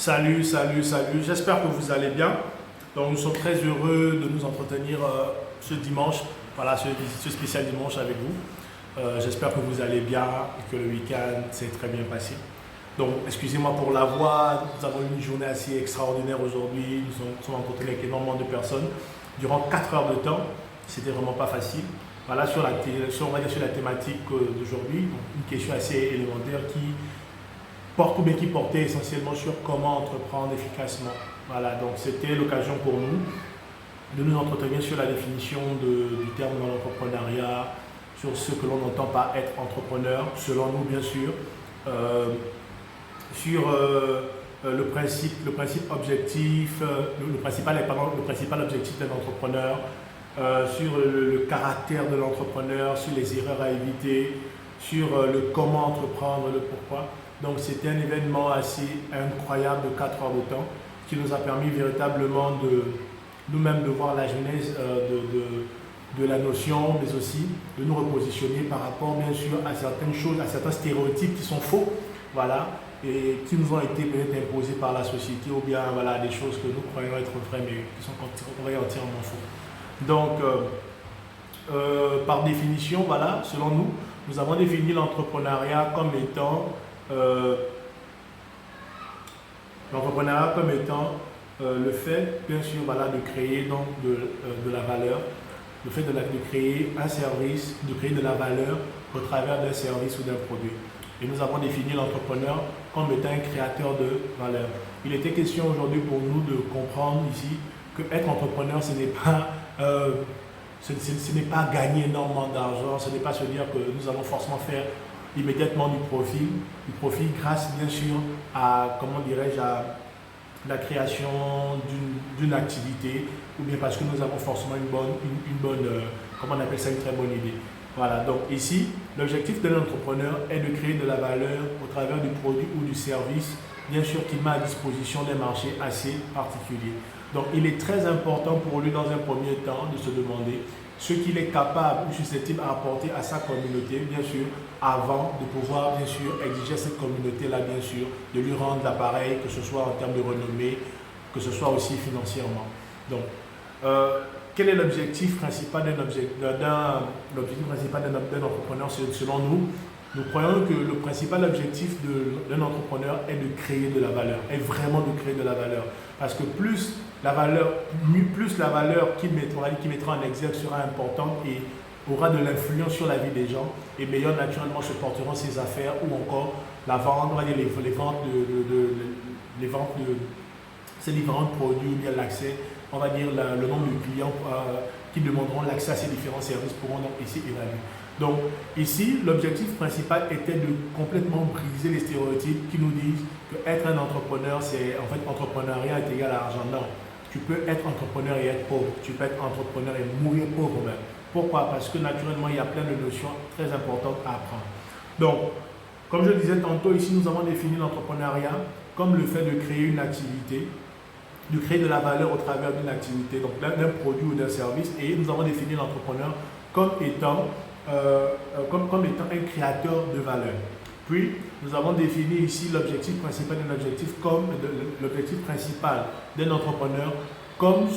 Salut, salut, salut. J'espère que vous allez bien. Donc, nous sommes très heureux de nous entretenir ce dimanche, voilà, ce spécial dimanche avec vous. J'espère que vous allez bien et que le week-end s'est très bien passé. Donc, excusez-moi pour la voix. Nous avons eu une journée assez extraordinaire aujourd'hui. Nous sommes entretenus avec énormément de personnes durant 4 heures de temps. C'était vraiment pas facile. Voilà, on va dire sur la thématique d'aujourd'hui, une question assez élémentaire qui portait essentiellement sur comment entreprendre efficacement. Voilà, donc c'était l'occasion pour nous de nous entretenir sur la définition du terme dans l'entrepreneuriat, sur ce que l'on entend par être entrepreneur, selon nous bien sûr, sur le principal objectif d'un entrepreneur, sur le caractère de l'entrepreneur, sur les erreurs à éviter, sur le comment entreprendre, le pourquoi. Donc c'était un événement assez incroyable de 4 heures de temps qui nous a permis véritablement de nous-mêmes de voir la genèse de la notion, mais aussi de nous repositionner par rapport bien sûr à certaines choses, à certains stéréotypes qui sont faux, voilà, et qui nous ont été peut-être imposés par la société, ou bien voilà, des choses que nous croyons être vraies mais qui sont entièrement faux. Donc par définition, voilà, selon nous, nous avons défini l'entrepreneuriat comme étant le fait, bien sûr, voilà, de créer donc de la valeur, le fait de créer un service, de créer de la valeur au travers d'un service ou d'un produit. Et nous avons défini l'entrepreneur comme étant un créateur de valeur. Il était question aujourd'hui pour nous de comprendre ici que être entrepreneur, ce n'est pas gagner énormément d'argent, ce n'est pas se dire que nous allons forcément faire immédiatement du profit grâce bien sûr à, comment dirais-je, à la création d'une activité, ou bien parce que nous avons forcément une bonne comment on appelle ça, une très bonne idée. Voilà, donc ici, l'objectif de l'entrepreneur est de créer de la valeur au travers du produit ou du service, bien sûr qu'il met à disposition d'un marché assez particulier. Donc il est très important pour lui dans un premier temps de se demander ce qu'il est capable ou susceptible à apporter à sa communauté, bien sûr, avant de pouvoir, bien sûr, exiger à cette communauté-là, bien sûr, de lui rendre l'appareil, que ce soit en termes de renommée, que ce soit aussi financièrement. Donc, quel est l'objectif principal d'un entrepreneur selon nous? Nous croyons que le principal objectif d'un entrepreneur est de créer de la valeur, est vraiment de créer de la valeur. Parce que plus la valeur qu'il mettra en exergue sera importante et aura de l'influence sur la vie des gens, et meilleur naturellement se porteront ses affaires ou encore la vente, on va dire les ventes de ces différents produits, ou bien l'accès, on va dire le nombre de clients qui demanderont l'accès à ces différents services pourront donc ici évaluer. Donc ici, l'objectif principal était de complètement briser les stéréotypes qui nous disent que être un entrepreneur, c'est en fait entrepreneuriat est égal à argent. Non, tu peux être entrepreneur et être pauvre, tu peux être entrepreneur et mourir pauvre même. Pourquoi? Parce que naturellement, il y a plein de notions très importantes à apprendre. Donc, comme je disais tantôt, ici, nous avons défini l'entrepreneuriat comme le fait de créer une activité, de créer de la valeur au travers d'une activité, donc d'un produit ou d'un service, et nous avons défini l'entrepreneur comme étant un créateur de valeur. Puis, nous avons défini ici l'objectif principal d'un entrepreneur comme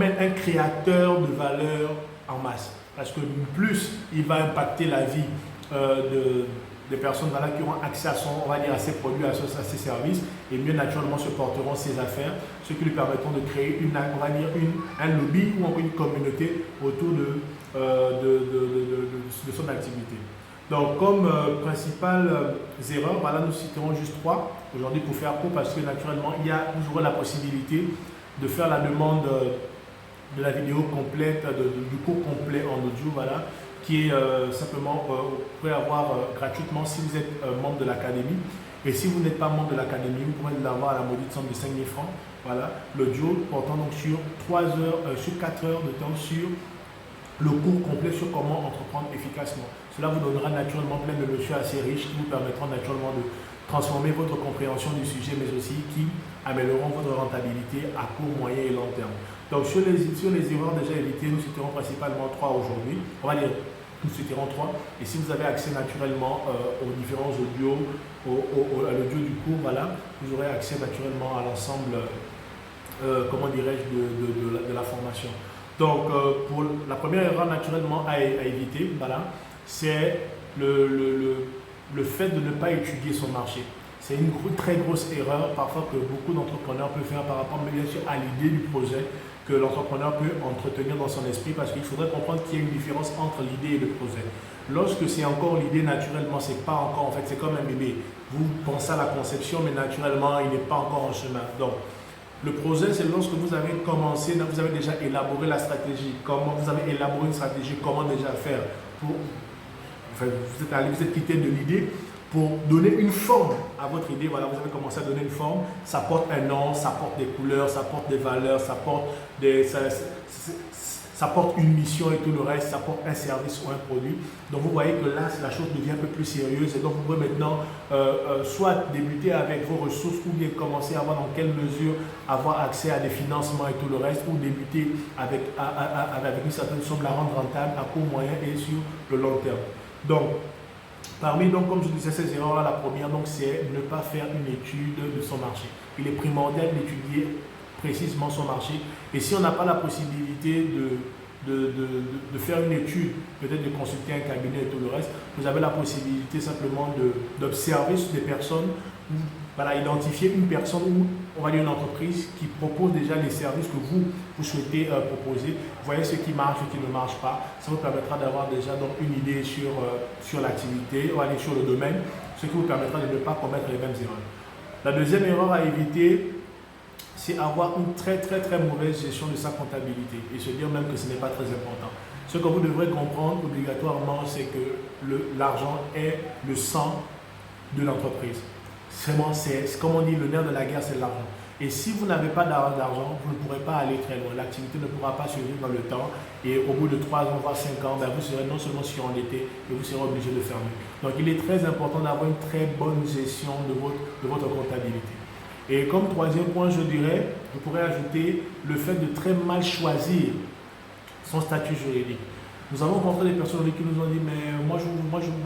un créateur de valeur en masse. Parce que plus il va impacter la vie des personnes qui auront accès à ses produits, à ses services, et mieux naturellement se porteront ses affaires, ce qui lui permettront de créer un lobby ou une communauté autour de son activité. Donc comme principales erreurs, voilà, nous citerons juste 3 aujourd'hui pour faire court, parce que naturellement il y a toujours la possibilité de faire la demande de la vidéo complète, du cours complet en audio, voilà, qui est simplement, vous pouvez avoir gratuitement si vous êtes membre de l'académie. Et si vous n'êtes pas membre de l'académie, vous pouvez l'avoir à la maudite somme de 5 000 francs. Voilà, l'audio portant donc sur 4 heures de temps sur le cours complet sur comment entreprendre efficacement. Cela vous donnera naturellement plein de notions assez riches qui vous permettront naturellement de transformer votre compréhension du sujet, mais aussi qui amélioreront votre rentabilité à court, moyen et long terme. Donc sur les erreurs déjà évitées, nous citerons principalement 3 aujourd'hui. On va dire nous souhaiterons 3. Et si vous avez accès naturellement aux différents audios, à l'audio du cours, voilà, vous aurez accès naturellement à l'ensemble, comment dirais-je, de la formation. Donc, pour la première erreur naturellement à éviter, voilà, c'est le fait de ne pas étudier son marché. C'est une très grosse erreur parfois que beaucoup d'entrepreneurs peuvent faire par rapport bien sûr à l'idée du projet que l'entrepreneur peut entretenir dans son esprit, parce qu'il faudrait comprendre qu'il y a une différence entre l'idée et le projet. Lorsque c'est encore l'idée, naturellement, c'est pas encore, en fait, c'est comme un bébé. Vous pensez à la conception, mais naturellement, il n'est pas encore en chemin. Donc, le projet, c'est lorsque vous avez commencé, vous avez déjà élaboré la stratégie, comment vous avez élaboré une stratégie, comment déjà faire pour, enfin, vous êtes quitté de l'idée pour donner une forme à votre idée. Voilà, vous avez commencé à donner une forme, ça porte un nom, ça porte des couleurs, ça porte des valeurs, ça porte une mission et tout le reste, ça porte un service ou un produit. Donc vous voyez que là, la chose devient un peu plus sérieuse, et donc vous pouvez maintenant soit débuter avec vos ressources, ou bien commencer à voir dans quelle mesure avoir accès à des financements et tout le reste, ou débuter avec une certaine somme, la rendre rentable à court, moyen et sur le long terme. Donc, parmi, donc, comme je disais, ces erreurs-là, la première, c'est ne pas faire une étude de son marché. Il est primordial d'étudier précisément son marché. Et si on n'a pas la possibilité de faire une étude, peut-être de consulter un cabinet et tout le reste, vous avez la possibilité simplement d'observer des personnes, ou voilà, identifier une personne ou on va dire une entreprise qui propose déjà les services que vous souhaitez proposer. Vous voyez ce qui marche, ce qui ne marche pas. Ça vous permettra d'avoir déjà donc une idée sur l'activité, on va dire sur le domaine, ce qui vous permettra de ne pas commettre les mêmes erreurs. La deuxième erreur à éviter, c'est avoir une très mauvaise gestion de sa comptabilité et se dire même que ce n'est pas très important. Ce que vous devrez comprendre obligatoirement, c'est que l'argent est le sang de l'entreprise. Vraiment, c'est comme on dit, le nerf de la guerre, c'est l'argent. Et si vous n'avez pas d'argent, vous ne pourrez pas aller très loin. L'activité ne pourra pas survivre dans le temps. Et au bout de 3 ans, voire 5 ans, vous serez non seulement surendetté, mais vous serez obligé de fermer. Donc, il est très important d'avoir une très bonne gestion de votre comptabilité. Et comme troisième point, je pourrais ajouter le fait de très mal choisir son statut juridique. Nous avons rencontré des personnes qui nous ont dit, mais moi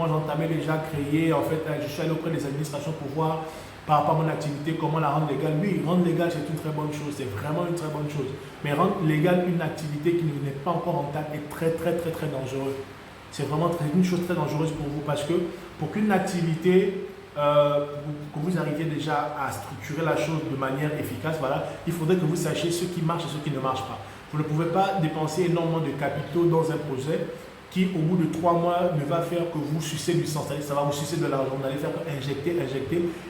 j'entamais déjà à créer, en fait, je suis allé auprès des administrations pour voir par rapport à mon activité, comment la rendre légale. Oui, rendre légale, c'est une très bonne chose, c'est vraiment une très bonne chose. Mais rendre légale une activité qui n'est pas encore rentable est très dangereux. C'est vraiment une chose très dangereuse pour vous, parce que pour qu'une activité, que vous arriviez déjà à structurer la chose de manière efficace, voilà, il faudrait que vous sachiez ce qui marche et ce qui ne marche pas. Vous ne pouvez pas dépenser énormément de capitaux dans un projet qui, au bout de 3 mois, ne va faire que vous sucer du sang. C'est-à-dire ça va vous sucer de l'argent. Vous allez faire injecter,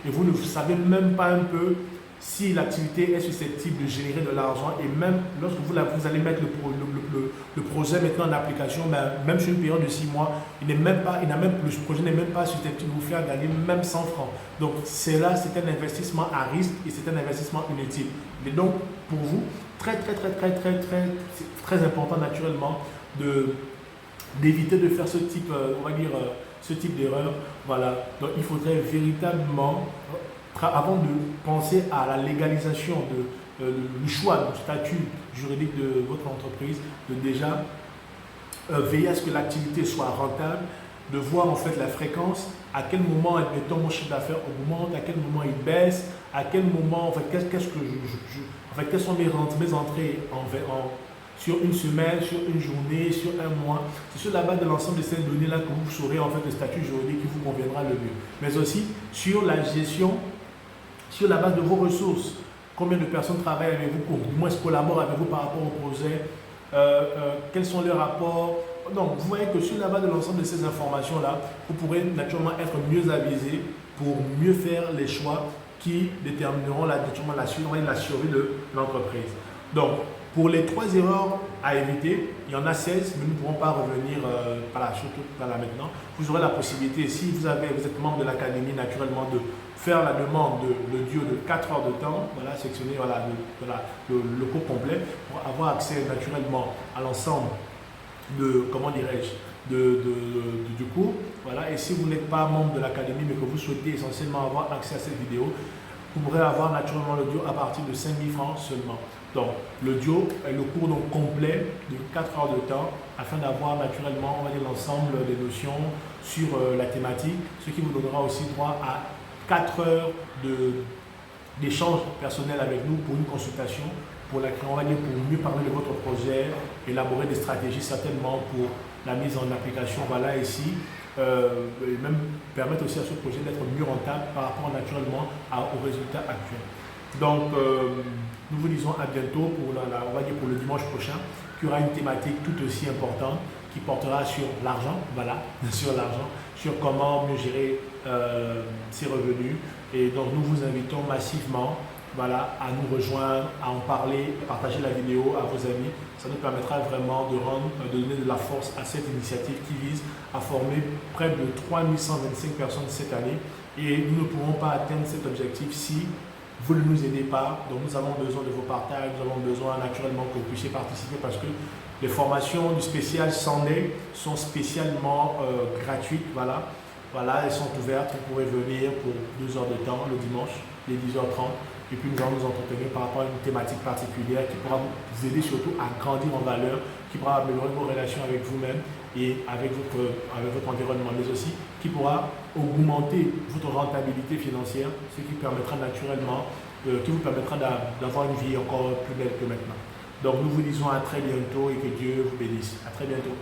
et vous ne savez même pas un peu si l'activité est susceptible de générer de l'argent. Et même lorsque vous allez mettre le projet maintenant en application, même sur une période de 6 mois, le projet n'est même pas susceptible de vous faire gagner même 100 francs. Donc c'est un investissement à risque et c'est un investissement inutile. Et donc pour vous, très important naturellement d'éviter de faire ce type, ce type d'erreur. Voilà. Donc il faudrait véritablement, avant de penser à la légalisation du choix du statut juridique de votre entreprise, de déjà veiller à ce que l'activité soit rentable, de voir en fait la fréquence, à quel moment mettons mon chiffre d'affaires augmente, à quel moment il baisse, à quel moment, en fait, quelles sont mes entrées sur une semaine, sur une journée, sur un mois. C'est sur la base de l'ensemble de ces données-là que vous saurez en fait le statut juridique qui vous conviendra le mieux. Mais aussi sur la gestion, sur la base de vos ressources. Combien de personnes travaillent avec vous, ou du moins collaborent avec vous par rapport au projet, quels sont leurs rapports. Donc, vous voyez que sur la base de l'ensemble de ces informations-là, vous pourrez naturellement être mieux avisé pour mieux faire les choix qui détermineront la survie de l'entreprise. Donc, pour les 3 erreurs à éviter, il y en a 16, mais nous ne pourrons pas revenir surtout maintenant. Vous aurez la possibilité, si vous êtes membre de l'académie, naturellement, de faire la demande de l'audio de 4 heures de temps, voilà, sectionner le cours complet, pour avoir accès naturellement à l'ensemble du cours. Voilà. Et si vous n'êtes pas membre de l'académie, mais que vous souhaitez essentiellement avoir accès à cette vidéo, vous pourrez avoir naturellement le duo à partir de 5 000 francs seulement. Donc, le duo est le cours donc complet de 4 heures de temps afin d'avoir naturellement, on va dire, l'ensemble des notions sur la thématique, ce qui vous donnera aussi droit à 4 heures d'échange personnel avec nous pour une consultation, pour on va dire, pour mieux parler de votre projet, élaborer des stratégies certainement pour la mise en application, voilà ici, et même permettre aussi à ce projet d'être mieux rentable par rapport naturellement aux résultats actuels. Donc, nous vous disons à bientôt pour, on va dire pour le dimanche prochain, qui aura une thématique tout aussi importante qui portera sur l'argent, voilà, sur l'argent, sur comment mieux gérer ses revenus. Et donc, nous vous invitons massivement, voilà, à nous rejoindre, à en parler, partager la vidéo à vos amis. Ça nous permettra vraiment de donner de la force à cette initiative qui vise à former près de 3125 personnes cette année. Et nous ne pourrons pas atteindre cet objectif si vous ne nous aidez pas. Donc nous avons besoin de vos partages, nous avons besoin naturellement que vous puissiez participer parce que les formations du spécial Sunday sont spécialement gratuites. Voilà, elles sont ouvertes. Vous pourrez venir pour 2 heures de temps le dimanche, les 10h30. Et puis nous allons nous entretenir par rapport à une thématique particulière qui pourra vous aider surtout à grandir en valeur, qui pourra améliorer vos relations avec vous-même et avec votre environnement, mais aussi qui pourra augmenter votre rentabilité financière, ce qui permettra naturellement, qui vous permettra d'avoir une vie encore plus belle que maintenant. Donc nous vous disons à très bientôt et que Dieu vous bénisse. À très bientôt.